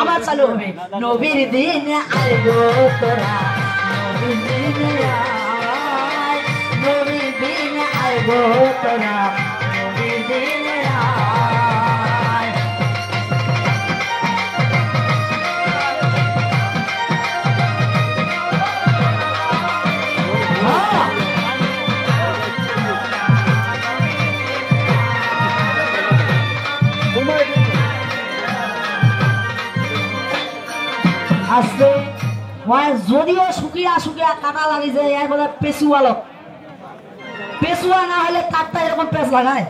আবার চালু হবে নবীর দিন আইলো তোরা নবীর দিন আইলো তোরা নবীর দিন আসছে যদিও শুকিয়া শুকিয়া কাটা লাগি যায় বলে পেশুয়া লোক পেশুয়া না হলে কাঠটা এরকম পেশ লাগায়।